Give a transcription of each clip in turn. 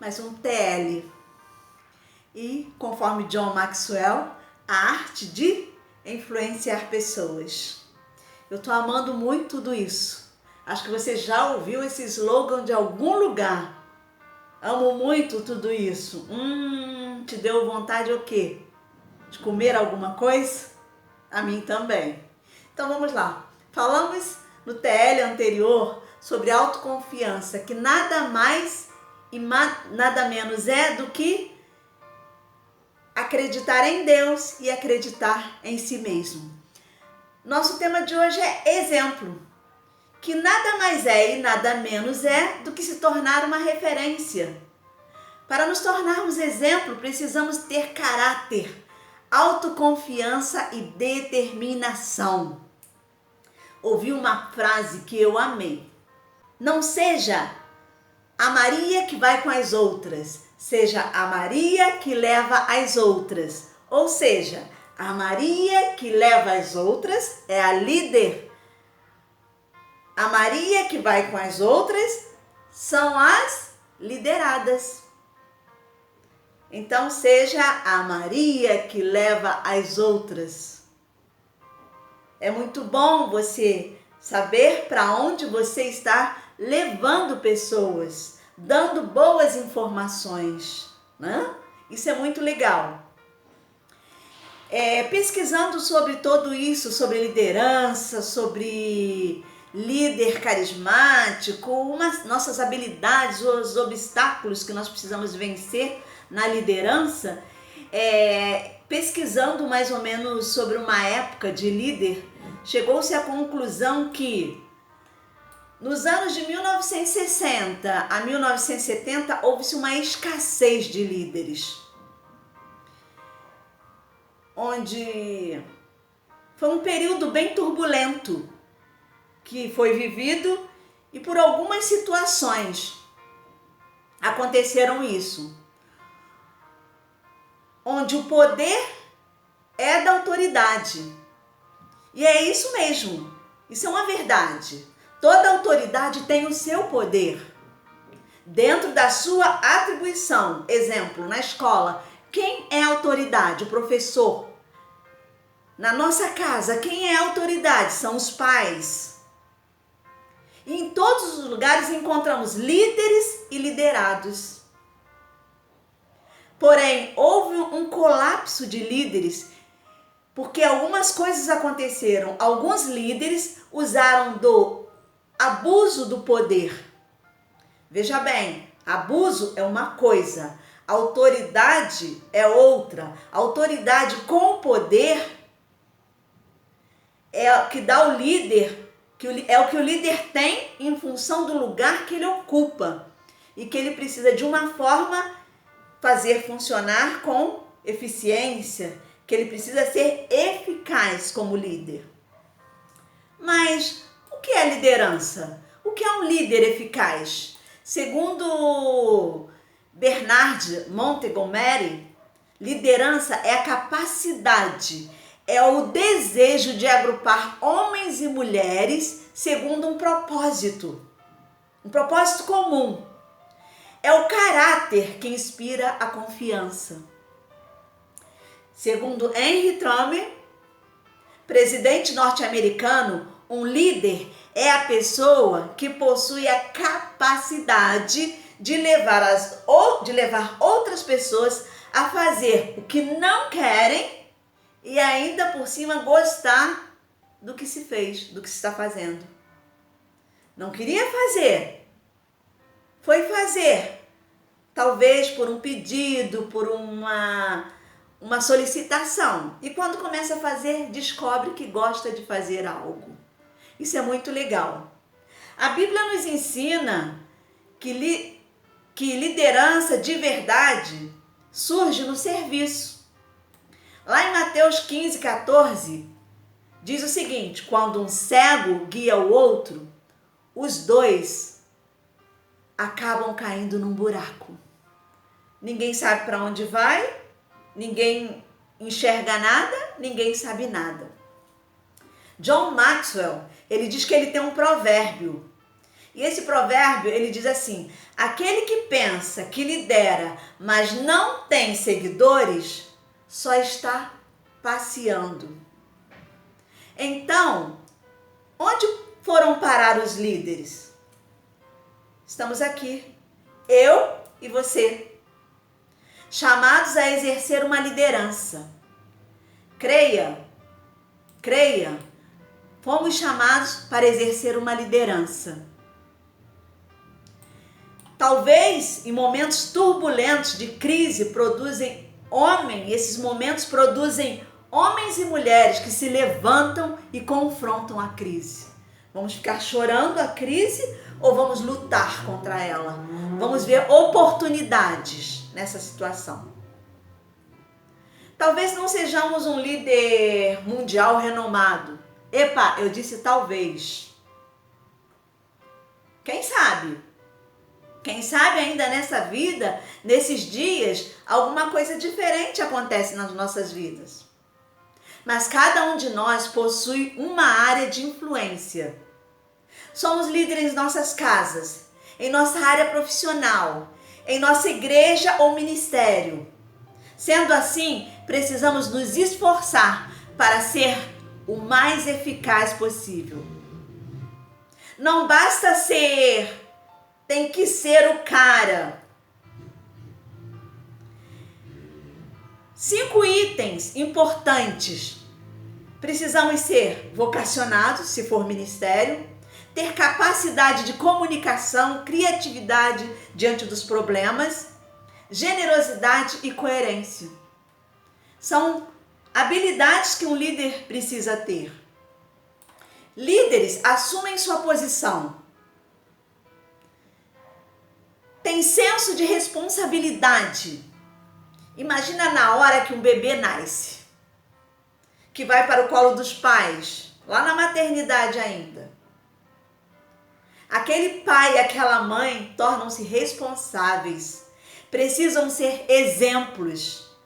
mais um TL. E, conforme John Maxwell, a arte de influenciar pessoas. Eu tô amando muito tudo isso. Acho que você já ouviu esse slogan de algum lugar. Amo muito tudo isso. Te deu vontade o quê? De comer alguma coisa? A mim também. Então vamos lá. Falamos no TL anterior sobre autoconfiança, que nada mais e nada menos é do que acreditar em Deus e acreditar em si mesmo. Nosso tema de hoje é exemplo, que nada mais é e nada menos é do que se tornar uma referência. Para nos tornarmos exemplo, precisamos ter caráter, autoconfiança e determinação. Ouvi uma frase que eu amei. Não seja a Maria que vai com as outras, seja a Maria que leva as outras. Ou seja, a Maria que leva as outras é a líder. A Maria que vai com as outras são as lideradas. Então, seja a Maria que leva as outras. É muito bom você saber para onde você está levando pessoas, dando boas informações, né? Isso é muito legal. Pesquisando sobre tudo isso, sobre liderança, sobre líder carismático, nossas habilidades, os obstáculos que nós precisamos vencer na liderança, pesquisando mais ou menos sobre uma época de líder, chegou-se à conclusão que nos anos de 1960 a 1970 houve-se uma escassez de líderes, onde foi um período bem turbulento que foi vivido e por algumas situações aconteceram isso, onde o poder é da autoridade. E é isso mesmo, isso é uma verdade. Toda autoridade tem o seu poder dentro da sua atribuição. Exemplo, na escola, quem é a autoridade? O professor. Na nossa casa, quem é a autoridade? São os pais. E em todos os lugares encontramos líderes e liderados. Porém, houve um colapso de líderes porque algumas coisas aconteceram. Alguns líderes usaram do abuso do poder. Veja bem, abuso é uma coisa, autoridade é outra. Autoridade com poder é o que dá o líder, é o que o líder tem em função do lugar que ele ocupa e que ele precisa de uma forma fazer funcionar com eficiência, que ele precisa ser eficaz como líder. Mas o que é liderança? O que é um líder eficaz? Segundo Bernard Montgomery, liderança é a capacidade, é o desejo de agrupar homens e mulheres segundo um propósito comum. É o caráter que inspira a confiança. Segundo Henry Truman, presidente norte-americano, um líder é a pessoa que possui a capacidade de levar outras pessoas a fazer o que não querem e ainda por cima gostar do que se fez, do que se está fazendo. Não queria fazer, foi fazer, talvez por um pedido, por uma solicitação. E quando começa a fazer, descobre que gosta de fazer algo. Isso é muito legal. A Bíblia nos ensina que liderança de verdade surge no serviço. Lá em Mateus 15:14, diz o seguinte: quando um cego guia o outro, os dois acabam caindo num buraco. Ninguém sabe para onde vai, ninguém enxerga nada, ninguém sabe nada. John Maxwell, ele diz que ele tem um provérbio. E esse provérbio, ele diz assim: aquele que pensa que lidera, mas não tem seguidores, só está passeando. Então, onde foram parar os líderes? Estamos aqui, eu e você, chamados a exercer uma liderança. Creia, fomos chamados para exercer uma liderança. Talvez em momentos turbulentos de crise esses momentos produzem homens e mulheres que se levantam e confrontam a crise. Vamos ficar chorando a crise ou vamos lutar contra ela? Vamos ver oportunidades nessa situação. Talvez não sejamos um líder mundial renomado. Epa, eu disse talvez. Quem sabe? Quem sabe ainda nessa vida, nesses dias, alguma coisa diferente acontece nas nossas vidas. Mas cada um de nós possui uma área de influência. Somos líderes em nossas casas, em nossa área profissional, em nossa igreja ou ministério. Sendo assim, precisamos nos esforçar para ser o mais eficaz possível. Não basta ser, tem que ser o cara. 5 itens importantes. Precisamos ser vocacionados, se for ministério, ter capacidade de comunicação, criatividade diante dos problemas, generosidade e coerência. São habilidades que um líder precisa ter. Líderes assumem sua posição. Tem senso de responsabilidade. Imagina na hora que um bebê nasce, que vai para o colo dos pais, lá na maternidade ainda. Aquele pai e aquela mãe tornam-se responsáveis, precisam ser exemplos,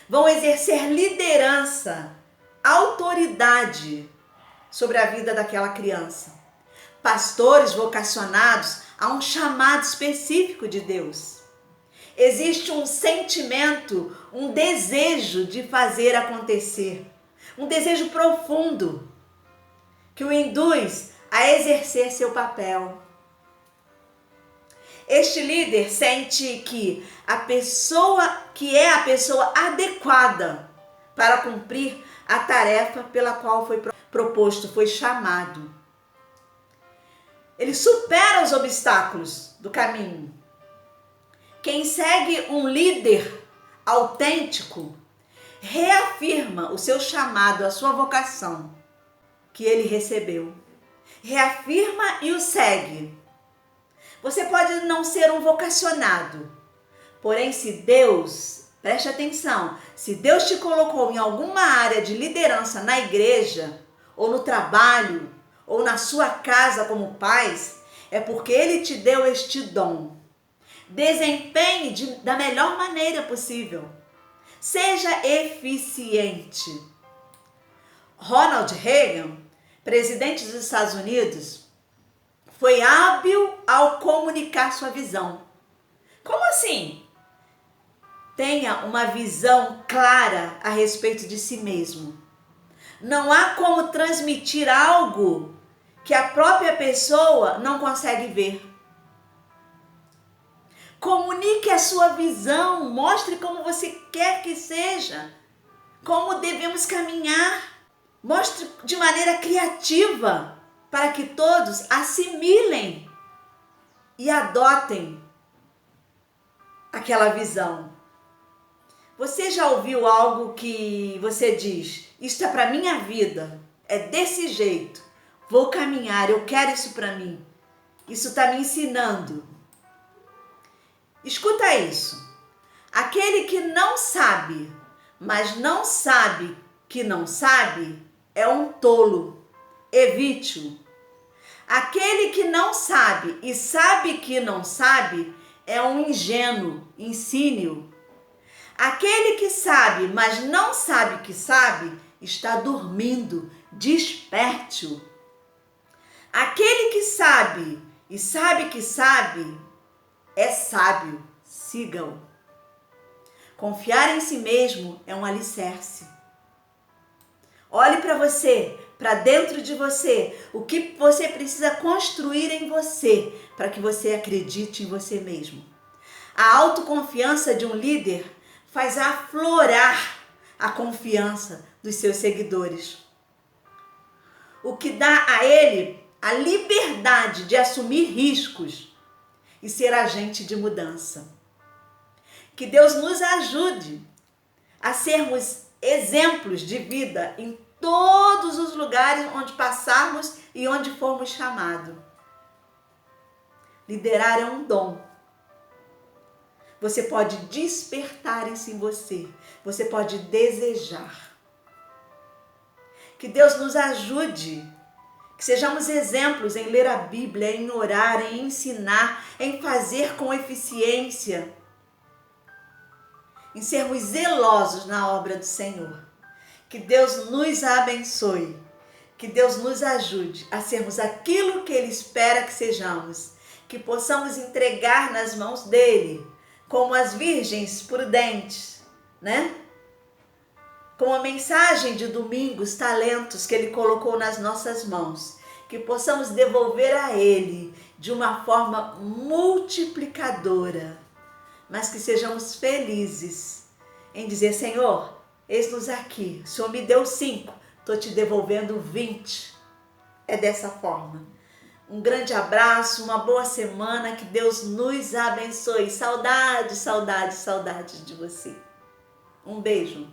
vão exercer liderança, autoridade sobre a vida daquela criança. Pastores vocacionados a um chamado específico de Deus. Existe um sentimento, um desejo de fazer acontecer, um desejo profundo que o induz a exercer seu papel. Este líder sente que a pessoa adequada para cumprir a tarefa pela qual foi proposto, foi chamado. Ele supera os obstáculos do caminho. Quem segue um líder autêntico reafirma o seu chamado, a sua vocação que ele recebeu. Reafirma e o segue. Você pode não ser um vocacionado, porém preste atenção, se Deus te colocou em alguma área de liderança na igreja, ou no trabalho, ou na sua casa como pais, é porque Ele te deu este dom. Desempenhe da melhor maneira possível. Seja eficiente. Ronald Reagan, presidente dos Estados Unidos, foi hábil ao comunicar sua visão. Como assim? Tenha uma visão clara a respeito de si mesmo. Não há como transmitir algo que a própria pessoa não consegue ver. Comunique a sua visão, mostre como você quer que seja, como devemos caminhar. Mostre de maneira criativa para que todos assimilem e adotem aquela visão. Você já ouviu algo que você diz, isto é para minha vida, é desse jeito, vou caminhar, eu quero isso para mim, isso está me ensinando. Escuta isso, aquele que não sabe, mas não sabe que não sabe, é um tolo, evite-o. Aquele que não sabe e sabe que não sabe, é um ingênuo, ensine-o. Aquele que sabe, mas não sabe que sabe, está dormindo, desperte-o. Aquele que sabe e sabe que sabe é sábio, siga-o. Confiar em si mesmo é um alicerce. Olhe para você, para dentro de você, o que você precisa construir em você para que você acredite em você mesmo. A autoconfiança de um líder faz aflorar a confiança dos seus seguidores, o que dá a ele a liberdade de assumir riscos e ser agente de mudança. Que Deus nos ajude a sermos exemplos de vida em todos os lugares onde passarmos e onde formos chamados. Liderar é um dom. Você pode despertar isso em você. Você pode desejar. Que Deus nos ajude. Que sejamos exemplos em ler a Bíblia, em orar, em ensinar, em fazer com eficiência, em sermos zelosos na obra do Senhor. Que Deus nos abençoe, que Deus nos ajude a sermos aquilo que Ele espera que sejamos, que possamos entregar nas mãos dEle, como as virgens prudentes, né? Com a mensagem de domingo, os talentos que Ele colocou nas nossas mãos, que possamos devolver a Ele de uma forma multiplicadora, mas que sejamos felizes em dizer: Senhor, eis-nos aqui, o Senhor me deu 5, estou te devolvendo 20. É dessa forma. Um grande abraço, uma boa semana, que Deus nos abençoe. Saudade, saudade, saudade de você. Um beijo.